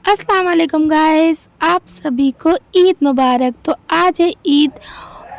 अस्सलाम वालेकुम गाइस, आप सभी को ईद मुबारक। तो आज है ईद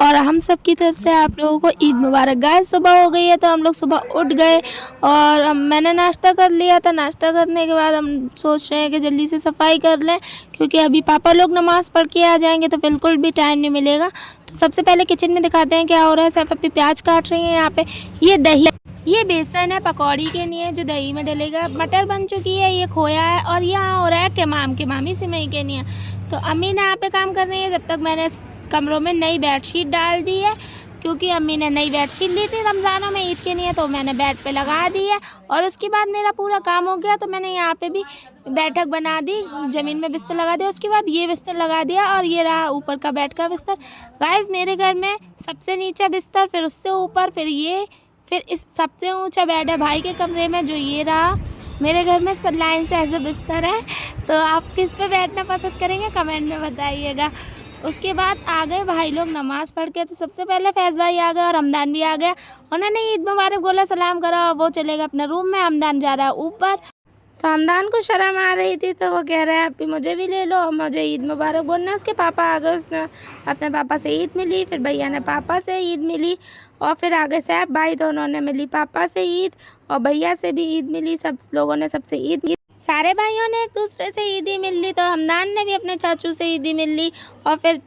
और हम सब की तरफ से आप लोगों को ईद मुबारक। गाइस सुबह हो गई है तो हम लोग सुबह उठ गए और मैंने नाश्ता कर लिया था। नाश्ता करने के बाद हम सोच रहे हैं कि जल्दी से सफाई कर लें, क्योंकि अभी पापा लोग नमाज़ पढ़ के आ जाएंगे तो बिल्कुल भी टाइम नहीं मिलेगा। तो सबसे पहले किचन में दिखाते हैं क्या हो रहा है। सैफ अभी प्याज काट रही हैं। यहाँ पे ये दही, ये बेसन है पकौड़ी के लिए जो दही में डलेगा। मटर बन चुकी है, ये खोया है और यहाँ हो रहा है केमामी सिमई के लिए। तो अम्मी ने यहाँ पे काम कर रही है। जब तक मैंने कमरों में नई बेडशीट डाल दी है, क्योंकि अम्मी ने नई बेडशीट ली थी रमज़ानों में ईद के लिए, तो मैंने बेड पे लगा दी है। और उसके बाद मेरा पूरा काम हो गया तो मैंने यहाँ पे भी बैठक बना दी, ज़मीन में बिस्तर लगा दिया। उसके बाद ये बिस्तर लगा दिया और ये रहा ऊपर का बेड का बिस्तर। गाइस मेरे घर में सबसे नीचा बिस्तर, फिर उससे ऊपर, फिर इस सबसे ऊंचा बेड है भाई के कमरे में जो ये रहा। मेरे घर में सब लाइन से ऐसे बिस्तर है। तो आप किस पे बैठना पसंद करेंगे कमेंट में बताइएगा। उसके बाद आ गए भाई लोग नमाज़ पढ़ के। तो सबसे पहले फैज़ भाई आ गए और हमदान भी आ गया। उन्होंने ईद मुबारक बोला, सलाम करा और वो चलेगा अपने रूम में। हमदान जा रहा है ऊपर। तो हमदान को शर्म आ रही थी तो वो कह रहा है अभी मुझे भी ले लो और मुझे ईद मुबारक बोलना। उसके पापा आ गए, उसने अपने पापा से ईद मिली, फिर भैया ने पापा से ईद मिली और फिर आगे सैफ भाई दोनों ने मिली पापा से ईद और भैया से भी ईद मिली। सब लोगों ने सबसे ईद मिली, सारे भाइयों ने एक दूसरे से ईदी मिल ली। तो हमदान ने भी अपने चाचू से ईदी मिल ली और फिर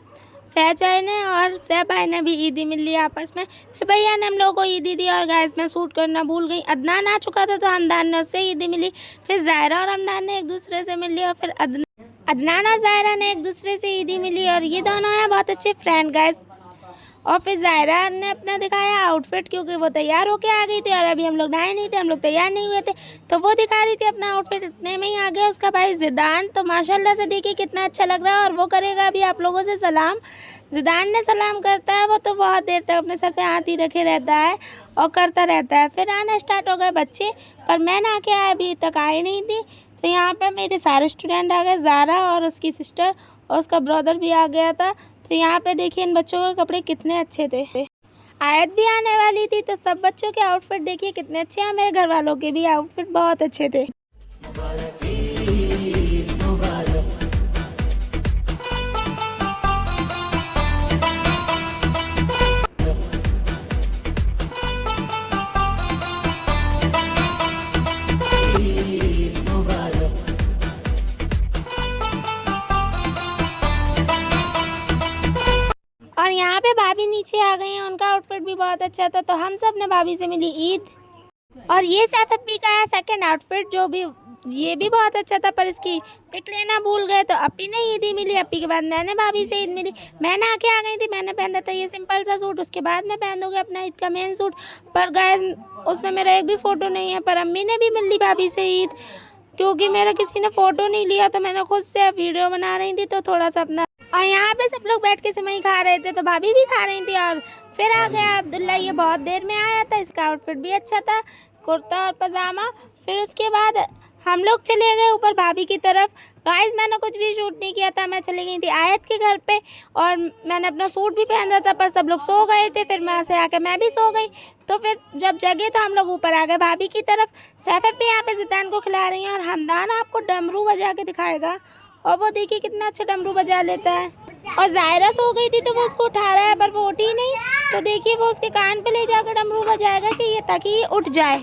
फैज भाई ने और सैफ भाई ने भी ईदी मिल ली आपस में। फिर भैया ने हम लोगों को ईदी दी और गैस में शूट करना भूल गई। अदनान आ चुका था तो हमदान ने उससे ईदी मिली। फिर ज़ायरा और हमदान ने एक दूसरे से मिल ली और फिर अदनान और ज़ायरा ने एक दूसरे से ईदी मिली और ये दोनों हैं बहुत अच्छे फ्रेंड गाइस। और फिर ज़ायरा ने अपना दिखाया आउटफिट, क्योंकि वो तैयार होके आ गई थी और अभी हम लोग नहाए नहीं थे, हम लोग तैयार नहीं हुए थे, तो वो दिखा रही थी अपना आउटफिट। इतने में ही आ गया उसका भाई ज़िदान। तो माशाल्लाह से देखिए कितना अच्छा लग रहा है और वो करेगा अभी आप लोगों से सलाम। ज़िदान ने सलाम करता है, वो तो बहुत देर तक अपने सर पे हाथ ही रखे रहता है और करता रहता है। फिर आना स्टार्ट हो गए बच्चे, पर मैं नहा के आया अभी तक आई नहीं थी। तो यहाँ पर मेरे सारे स्टूडेंट आ गए, ज़ारा और उसकी सिस्टर और उसका ब्रदर भी आ गया था। तो यहाँ पे देखिए इन बच्चों के कपड़े कितने अच्छे थे। आयत भी आने वाली थी तो सब बच्चों के आउटफिट देखिए कितने अच्छे हैं। मेरे घर वालों के भी आउटफिट बहुत अच्छे थे। और यहाँ पे भाभी नीचे आ गई हैं, उनका आउटफिट भी बहुत अच्छा था। तो हम सब ने भाभी से मिली ईद। और ये सैफ अप्पी का है सेकंड आउटफिट, जो भी ये भी बहुत अच्छा था, पर इसकी पिक लेना भूल गए। तो अप्पी ने ईद ही मिली, अप्पी के बाद मैंने भाभी से ईद मिली। मैंने आके आ गई थी, मैंने पहना था ये सिंपल सा सूट, उसके बाद मैं पहन दूँगी अपना ईद का मेन सूट। पर गाइस उसमें मेरा एक भी फ़ोटो नहीं है। पर अम्मी ने भी मिल ली भाभी से ईद, क्योंकि मेरा किसी ने फ़ोटो नहीं लिया तो मैंने खुद से वीडियो बना रही थी तो थोड़ा सा अपना। और यहाँ पे सब लोग बैठ के सिमई खा रहे थे तो भाभी भी खा रही थी। और फिर आ गया अब्दुल्ला, ये बहुत देर में आया था, इसका आउटफिट भी अच्छा था, कुर्ता और पजामा। फिर उसके बाद हम लोग चले गए ऊपर भाभी की तरफ। गाइस मैंने कुछ भी शूट नहीं किया था, मैं चली गई थी आयत के घर पे और मैंने अपना सूट भी पहना था, पर सब लोग सो गए थे। फिर मैं से आके मैं भी सो गई। तो फिर जब जगे तो हम लोग ऊपर आ गए भाभी की तरफ। सैफ भी यहाँ पे ज़िदान को खिला रही हैं और हमदान आपको डमरू बजा के दिखाएगा और वो देखिए कितना अच्छा डमरू बजा लेता है। और ज़ायरा सो गई थी तो वो उसको उठा रहा है, पर वो उठी नहीं। तो देखिए वो उसके कान पे ले जाकर डमरू बजाएगा कि ये ताकि ये उठ जाए।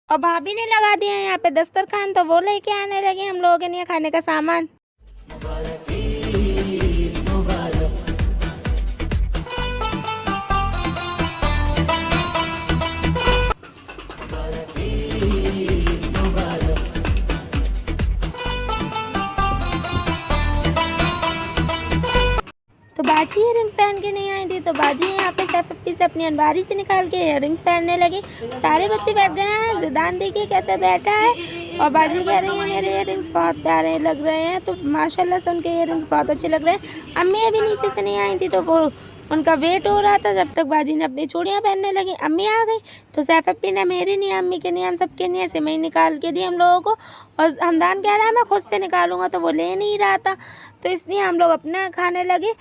और भाभी ने लगा दिया यहाँ पे दस्तरखान, तो वो लेके आने लगे हम लोगों के लिए खाने का सामान। तो बाजी इयरिंग्स पहन के नहीं आई थी, तो बाजी यहाँ पे सैफ अप्पी से अपनी अनबारी से निकाल के इयरिंग्स पहनने लगी। सारे बच्चे बैठ गए हैं, ज़िदान देखिए कैसे बैठा है और बाजी कह रही है मेरे इयरिंग्स बहुत प्यारे लग रहे हैं। तो माशाल्लाह से उनके इयरिंग्स बहुत अच्छे लग रहे हैं। अम्मी अभी नीचे से नहीं आई थी तो वो उनका वेट हो रहा था जब तक बाजी ने अपनी चूड़ियाँ पहनने लगी। अम्मी आ गई तो सैफ अप्पी ने मेरी नहीं अम्मी के नहीं हम सबके नहीं सिमई निकाल के दी हम लोगों को। और हमदान कह रहा है मैं खुद से निकालूंगा, तो वो ले नहीं रहा था, तो इसलिए हम लोग अपना खाने लगे।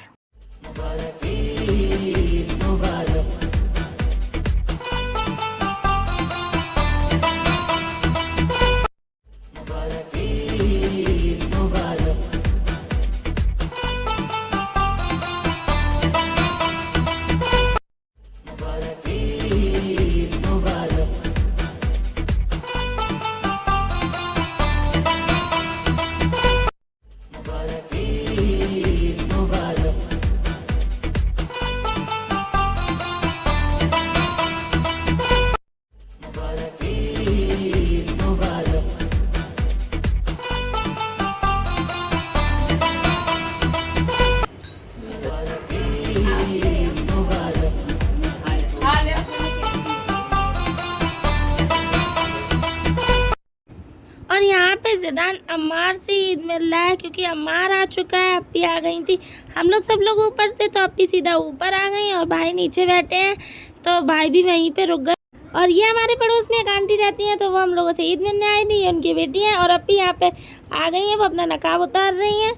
ज़िदान अम्मार से ईद मिल रहा है क्योंकि अम्मार आ चुका है, अप्पी आ गई थी। हम लोग सब लोग ऊपर थे तो अप्पी सीधा ऊपर आ गई और भाई नीचे बैठे हैं, तो भाई भी वहीं पे रुक गए। और ये हमारे पड़ोस में एक आंटी रहती हैं, तो वो हम लोगों से ईद मिलने आई थी। ये उनकी बेटी है और अप्पी यहाँ पे आ गई हैं, वो अपना नकाब उतार रही हैं।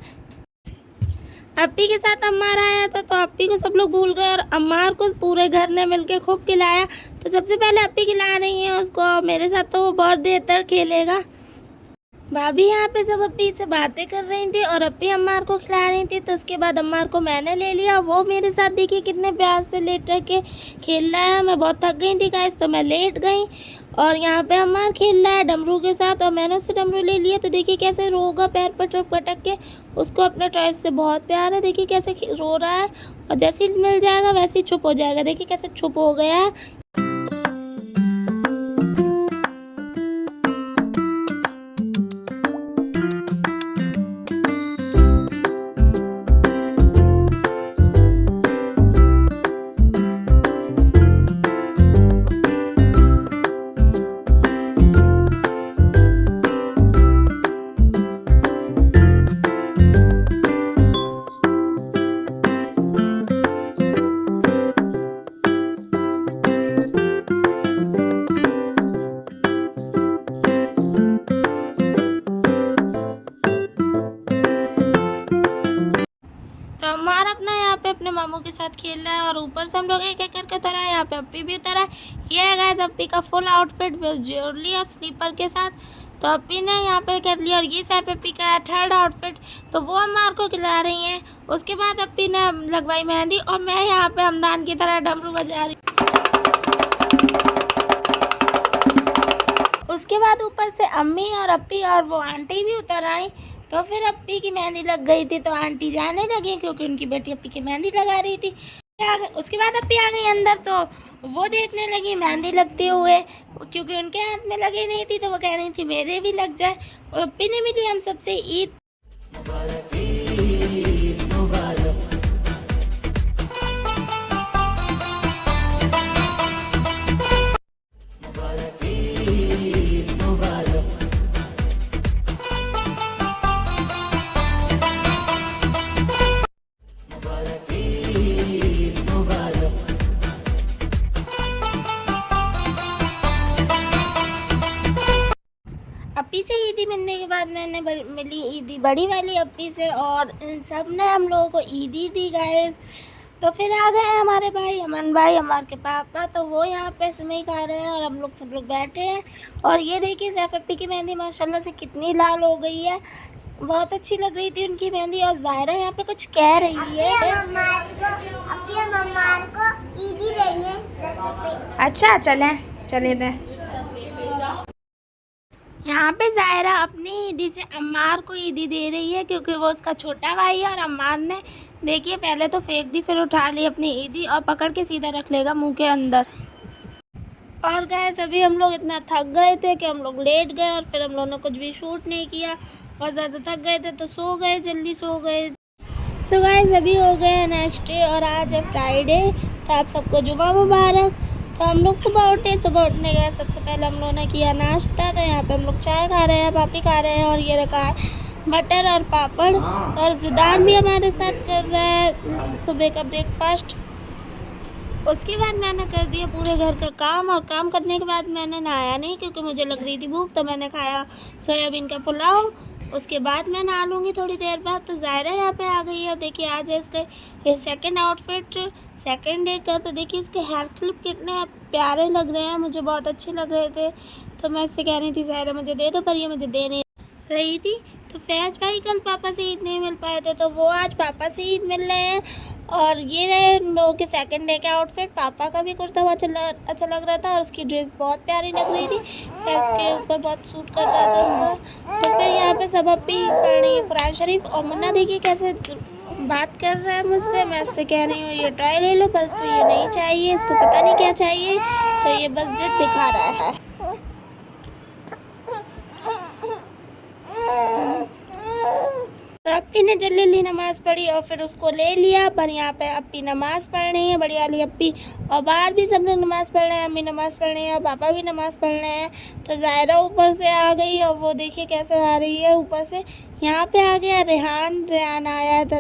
अप्पी के साथ अम्मार आया था तो अप्पी को सब लोग भूल गए और अम्मार को पूरे घर ने मिलके खूब खिलाया। तो सबसे पहले अप्पी खिला रही है उसको, मेरे साथ तो वो बहुत देर तक खेलेगा। भाभी यहाँ पे सब अप्पी से बातें कर रही थी और अप्पी अम्मार को खिला रही थी। तो उसके बाद अम्मार को मैंने ले लिया, वो मेरे साथ देखिए कितने प्यार से लेट के खेल रहा है। मैं बहुत थक गई थी गाइस, तो मैं लेट गई और यहाँ पे अम्मार खेल रहा है डमरू के साथ और मैंने उससे डमरू ले लिया। तो देखिए कैसे रोगा पैर पटक पटक के, उसको अपने टॉयज से बहुत प्यार है। देखिए कैसे रो रहा है और जैसे ही मिल जाएगा वैसे ही चुप हो जाएगा। देखिए कैसे चुप हो गया है। तो अम्मार अपना यहाँ पे अपने मामू के साथ खेल रहा है और ऊपर से हम लोग एक एक करके उतरा है। यहाँ पे अप्पी भी उतरा है। ये है गाइस अप्पी का फुल आउटफिट ज्वेलरी और स्लीपर के साथ। तो अप्पी ने यहाँ पे कर लिया और ये सैफ अप्पी का है थर्ड आउटफिट, तो वो अम्मार को खिला रही हैं। उसके बाद अप्पी ने लगवाई मेहंदी और मैं यहाँ पे हमदान की तरह डमरू बजा रही। उसके बाद ऊपर से अम्मी और अप्पी और वो आंटी भी उतर आई। तो फिर अप्पी की मेहंदी लग गई थी तो आंटी जाने लगी क्योंकि उनकी बेटी अप्पी की मेहंदी लगा रही थी। उसके बाद अप्पी आ गई अंदर, तो वो देखने लगी मेहंदी लगते हुए क्योंकि उनके हाथ में लगी नहीं थी, तो वो कह रही थी मेरे भी लग जाए। और अप्पी ने मिली हम सबसे ईद अप्पी से ईदी मिलने के बाद मैंने मिली ईदी बड़ी वाली अप्पी से और इन सब ने हम लोगों को ईदी दी गाइस। तो फिर आ गए हमारे भाई अमन भाई, हमारे के पापा, तो वो यहाँ पे सेवई खा रहे हैं और हम लोग सब लोग बैठे हैं। और ये देखिए सैफ अप्पी की मेहंदी माशाल्लाह से कितनी लाल हो गई है, बहुत अच्छी लग रही थी उनकी मेहंदी। और ज़ायरा यहाँ पे कुछ कह रही है। ईदी देंगे 10 रुपये। अच्छा चले दे। यहाँ पे ज़ायरा अपनी ईदी से अम्मार को ईदी दे रही है क्योंकि वो उसका छोटा भाई है। और अम्मार ने देखिए पहले तो फेंक दी, फिर उठा ली अपनी ईदी और पकड़ के सीधा रख लेगा मुंह के अंदर। और गाइस अभी हम लोग इतना थक गए थे कि हम लोग लेट गए और फिर हम लोगों ने कुछ भी शूट नहीं किया। बहुत ज़्यादा थक गए थे तो सो गए, जल्दी सो गए। सो गाइस अभी हो गए नेक्स्ट डे और आज है फ्राइडे, तो आप सबको जुमा मुबारक। तो हम लोग सुबह उठे, सुबह उठने के बाद सबसे पहले हम लोगों ने किया नाश्ता। तो यहाँ पे हम लोग चाय खा रहे हैं, पापड़ी खा रहे हैं और ये रखा है मटर और पापड़। और ज़िदान भी हमारे साथ कर रहा है सुबह का ब्रेकफास्ट। उसके बाद मैंने कर दिया पूरे घर का काम और काम करने के बाद मैंने नहाया नहीं क्योंकि मुझे लग रही थी भूख, तो मैंने खाया सोयाबीन का पुलाव। उसके बाद मैं नहा लूँगी थोड़ी देर बाद। तो ज़ायरा यहाँ पे आ गई है, देखिए आज है इसका ये सेकंड आउटफिट सेकंड डे का। तो देखिए इसके हेयर क्लिप कितने प्यारे लग रहे हैं, मुझे बहुत अच्छे लग रहे थे। तो मैं इससे कह रही थी ज़ायरा मुझे दे दो, पर ये मुझे दे नहीं रही थी। तो फैज़ भाई कल पापा से ईद नहीं मिल पाए थे, तो वो आज पापा से ईद मिल रहे हैं। और ये रहे उन लोगों के सेकंड डे के आउटफिट। पापा का भी कुर्ता बहुत अच्छा लग रहा था और उसकी ड्रेस बहुत प्यारी लग रही थी, फैज़ के ऊपर बहुत सूट कर रहा था उसको। तो फिर यहाँ पे सब अप्पी पढ़ रही है कुरान शरीफ और मुन्ना देखिए कैसे बात कर रहा है मुझसे। मैं उससे कह रही हूँ ये टॉय ले लो, पर इसको ये नहीं चाहिए, इसको पता नहीं क्या चाहिए, तो ये बस जिद दिखा रहा है। तो अप्पी अप्पी ने जल्दी नमाज़ पढ़ी और फिर उसको ले लिया। पर यहाँ पे अप्पी नमाज़ पढ़ रही है, बड़ी वाली अप्पी, और बाहर भी सब लोग नमाज़ पढ़ रहे हैं। अम्मी नमाज़ पढ़ रही है और पापा भी नमाज़ पढ़ रहे हैं। तो ज़ायरा ऊपर से आ गई और वो देखिए कैसे आ रही है ऊपर से। यहाँ पे आ गया रेहान आया था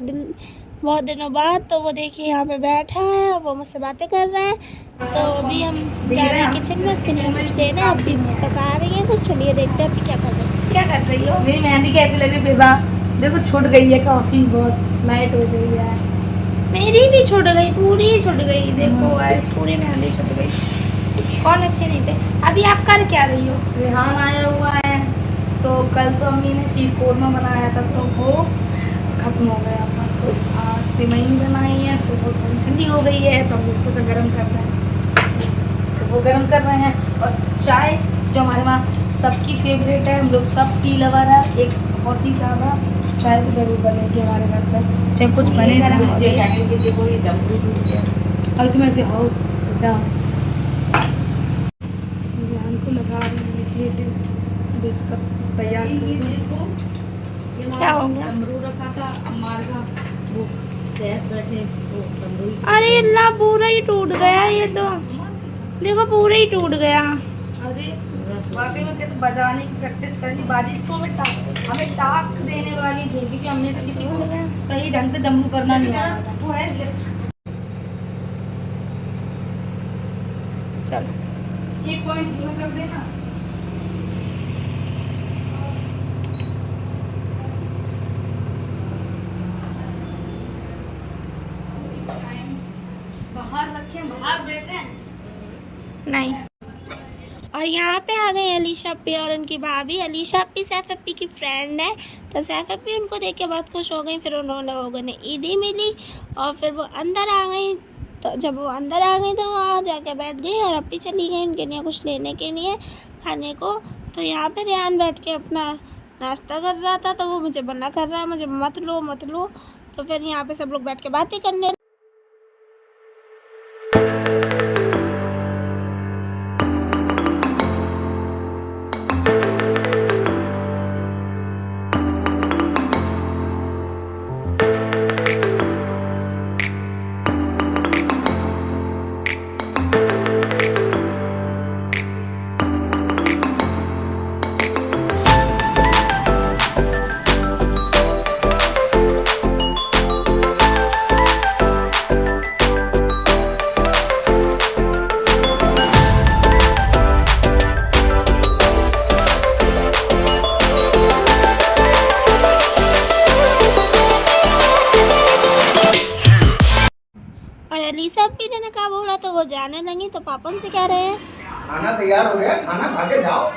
बहुत दिनों बाद। तो वो देखिए यहाँ पे बैठा है और वो मुझसे बातें कर रहा है। तो अभी हम जा रहे हैं किचन में, उसके लिए कुछ लेना है। अभी पका रही है कुछ, चलिए देखते हैं अभी क्या कर रही है। क्या कर रही हो? मेरी मेहंदी कैसी लग रही है? देखो छूट गई है, काफी बहुत लाइट हो गई है। मेरी भी छूट गई, पूरी छूट गई। देखो गाइस, पूरी मेहंदी छूट गई। कौन अच्छे नहीं थे। अभी आप कर क्या रही हो? रेहान आया हुआ है। तो कल तो अम्मी ने शीर कोरमा बनाया था, तो वो खत्म हो गया था। तो आज सिमई बनाई है, तो वो थोड़ी ठंडी हो गई है, तो हम लोग सोचा गर्म कर रहे हैं। तो वो गर्म कर रहे हैं। और चाय जो हमारे वहाँ सबकी फेवरेट है, हम लोग सब टी लवर है, एक बहुत ही ज़्यादा चाय तो ज़रूर बनेगी हमारे घर पर, चाहे कुछ बने अभी तुम ऐसे हाउस ध्यान को लगा रही है। अभी उसका तैयार क्या हो गया? रखा था वो बैठे। अरे अल्लाह, पूरा ही टूट गया ये तो। देखो पूरा ही टूट गया। अरे वाकई में कैसे बजाने की प्रैक्टिस करनी। बाजिश तो हमें टास्क देने वाली थी, क्योंकि हमने तो किसी को सही ढंग से डम्बू करना नहीं आ रहा था। चलो एक पॉइंट धीमा कर देना। बाहर रखें, बाहर बैठे नहीं। और यहाँ पे आ गई अलीशा अप्पी और उनकी भाभी। अलीशा अप्पी सैफ अप्पी की फ्रेंड है। तो सैफ अप्पी उनको देख के बहुत खुश हो गई। फिर उन लोगों ने ईदी मिली और फिर वो अंदर आ गई। तो जब वो अंदर आ गई तो वहाँ जाके बैठ गई और अप्पी चली गई उनके लिए कुछ लेने के लिए खाने को। तो यहाँ पे रेहान बैठ के अपना नाश्ता कर रहा था। तो वो मुझे मना कर रहा है, मुझे मत लो। तो फिर यहाँ पे सब लोग बैठ के बातें करने। अलीशा अप्पी ने कहा बोला तो वो जाने लगी। तो पापा उनसे कह रहे हैं खाना तैयार हो गया, खाना खा के जाओ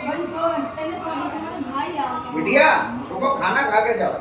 बिटिया, रुको खाना खा के जाओ।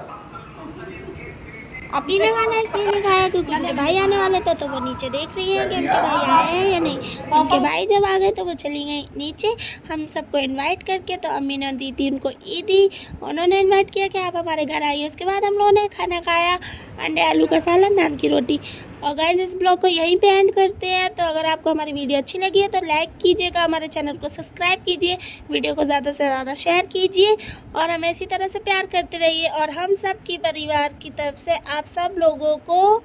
अप्पी ने खाना इसलिए नहीं खाया क्योंकि उनके भाई आने वाले थे। तो वो नीचे देख रही हैं कि उनके भाई आए हैं या नहीं। उनके भाई जब आ गए तो वो चली गई नीचे हम सबको इनवाइट करके। तो अम्मी ने दी थी उनको ईदी, उन्होंने इनवाइट किया कि आप हमारे घर आइए। उसके बाद हम लोगों ने खाना खाया, अंडे आलू का सालन, नान की रोटी। और गाइस इस ब्लॉग को यहीं पे एंड करते हैं। तो अगर आपको हमारी वीडियो अच्छी लगी है तो लाइक कीजिएगा, हमारे चैनल को सब्सक्राइब कीजिए, वीडियो को ज़्यादा से ज़्यादा शेयर कीजिए और हमें इसी तरह से प्यार करते रहिए। और हम सब की परिवार की तरफ से आप सब लोगों को